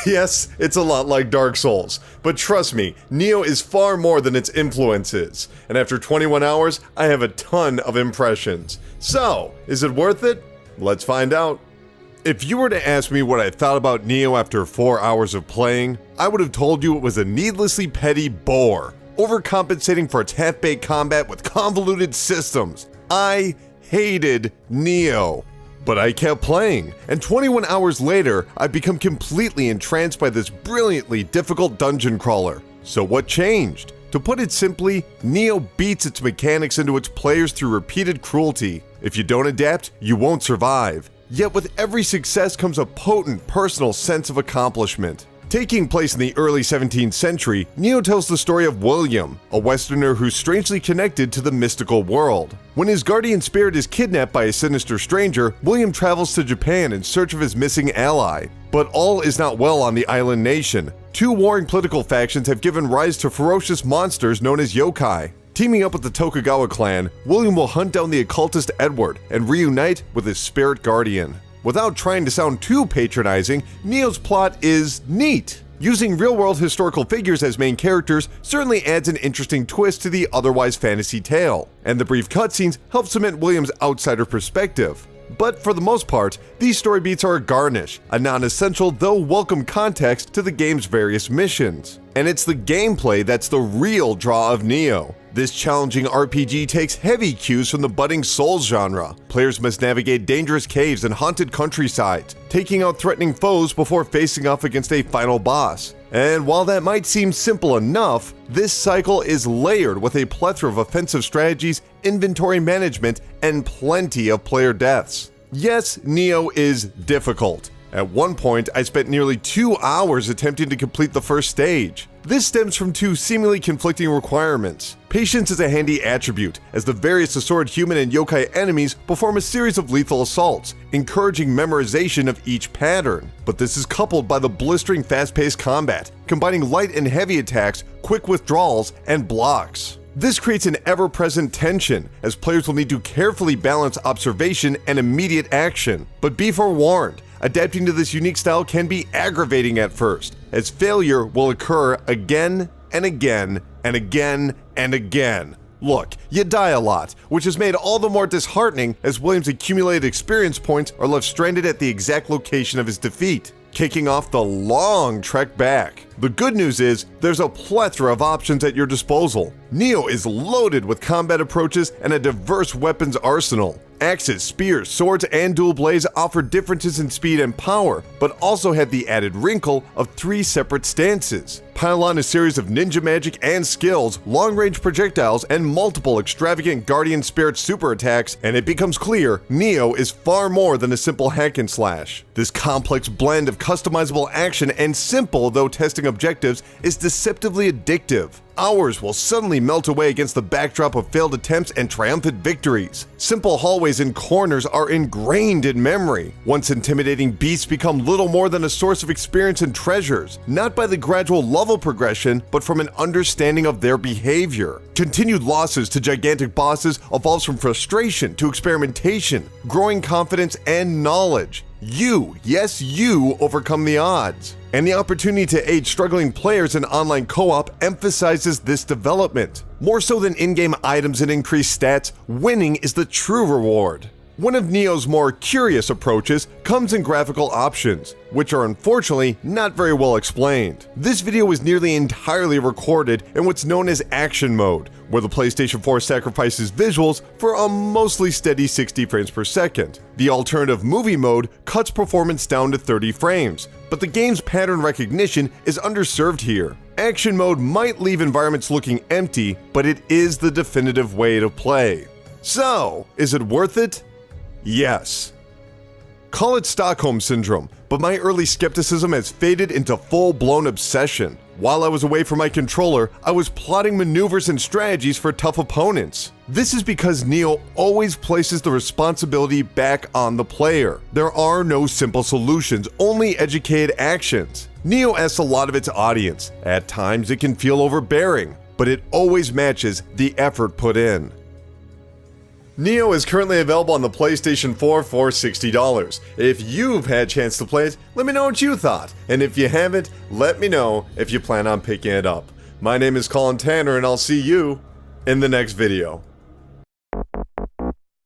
Yes, it's a lot like Dark Souls, but trust me, Nioh is far more than its influences, and after 21 hours, I have a ton of impressions. So, is it worth it? Let's find out. If you were to ask me what I thought about Nioh after 4 hours of playing, I would have told you it was a needlessly petty bore, overcompensating for its half-baked combat with convoluted systems. I hated Nioh. But I kept playing, and 21 hours later, I've become completely entranced by this brilliantly difficult dungeon crawler. So what changed? To put it simply, Nioh beats its mechanics into its players through repeated cruelty. If you don't adapt, you won't survive. Yet with every success comes a potent personal sense of accomplishment. Taking place in the early 17th century, Nioh tells the story of William, a Westerner who's strangely connected to the mystical world. When his guardian spirit is kidnapped by a sinister stranger, William travels to Japan in search of his missing ally. But all is not well on the island nation. Two warring political factions have given rise to ferocious monsters known as yokai. Teaming up with the Tokugawa clan, William will hunt down the occultist Edward and reunite with his spirit guardian. Without trying to sound too patronizing, Nioh's plot is neat. Using real-world historical figures as main characters certainly adds an interesting twist to the otherwise fantasy tale, and the brief cutscenes help cement William's outsider perspective. But for the most part, these story beats are a garnish, a non-essential though welcome context to the game's various missions. And it's the gameplay that's the real draw of Nioh. This challenging RPG takes heavy cues from the budding Souls genre. Players must navigate dangerous caves and haunted countrysides, taking out threatening foes before facing off against a final boss. And while that might seem simple enough, this cycle is layered with a plethora of offensive strategies, inventory management, and plenty of player deaths. Yes, Nioh is difficult. At one point, I spent nearly 2 hours attempting to complete the first stage. This stems from two seemingly conflicting requirements. Patience is a handy attribute, as the various assorted human and yokai enemies perform a series of lethal assaults, encouraging memorization of each pattern. But this is coupled by the blistering fast-paced combat, combining light and heavy attacks, quick withdrawals, and blocks. This creates an ever-present tension, as players will need to carefully balance observation and immediate action. But be forewarned, adapting to this unique style can be aggravating at first, as failure will occur again and again and again and again. Look, you die a lot, which is made all the more disheartening as William's accumulated experience points are left stranded at the exact location of his defeat, kicking off the long trek back. The good news is, there's a plethora of options at your disposal. Nioh is loaded with combat approaches and a diverse weapons arsenal. Axes, spears, swords, and dual blades offer differences in speed and power, but also have the added wrinkle of 3 separate stances. Pile on a series of ninja magic and skills, long-range projectiles, and multiple extravagant guardian spirit super attacks, and it becomes clear Nioh is far more than a simple hack and slash. This complex blend of customizable action and simple though testing objectives is deceptively addictive. Hours will suddenly melt away against the backdrop of failed attempts and triumphant victories. Simple hallways and corners are ingrained in memory. Once intimidating beasts become little more than a source of experience and treasures, not by the gradual level progression, but from an understanding of their behavior. Continued losses to gigantic bosses evolves from frustration to experimentation, growing confidence, and knowledge. You, yes you, overcome the odds. And the opportunity to aid struggling players in online co-op emphasizes this development. More so than in-game items and increased stats, winning is the true reward. One of Nioh's more curious approaches comes in graphical options, which are unfortunately not very well explained. This video was nearly entirely recorded in what's known as Action Mode, where the PlayStation 4 sacrifices visuals for a mostly steady 60 frames per second. The alternative Movie Mode cuts performance down to 30 frames, but the game's pattern recognition is underserved here. Action Mode might leave environments looking empty, but it is the definitive way to play. So, is it worth it? Yes. Call it Stockholm Syndrome, but my early skepticism has faded into full-blown obsession. While I was away from my controller, I was plotting maneuvers and strategies for tough opponents. This is because Nioh always places the responsibility back on the player. There are no simple solutions, only educated actions. Nioh asks a lot of its audience. At times it can feel overbearing, but it always matches the effort put in. Nioh is currently available on the PlayStation 4 for $60. If you've had a chance to play it, let me know what you thought. And if you haven't, let me know if you plan on picking it up. My name is Colin Tanner, and I'll see you in the next video.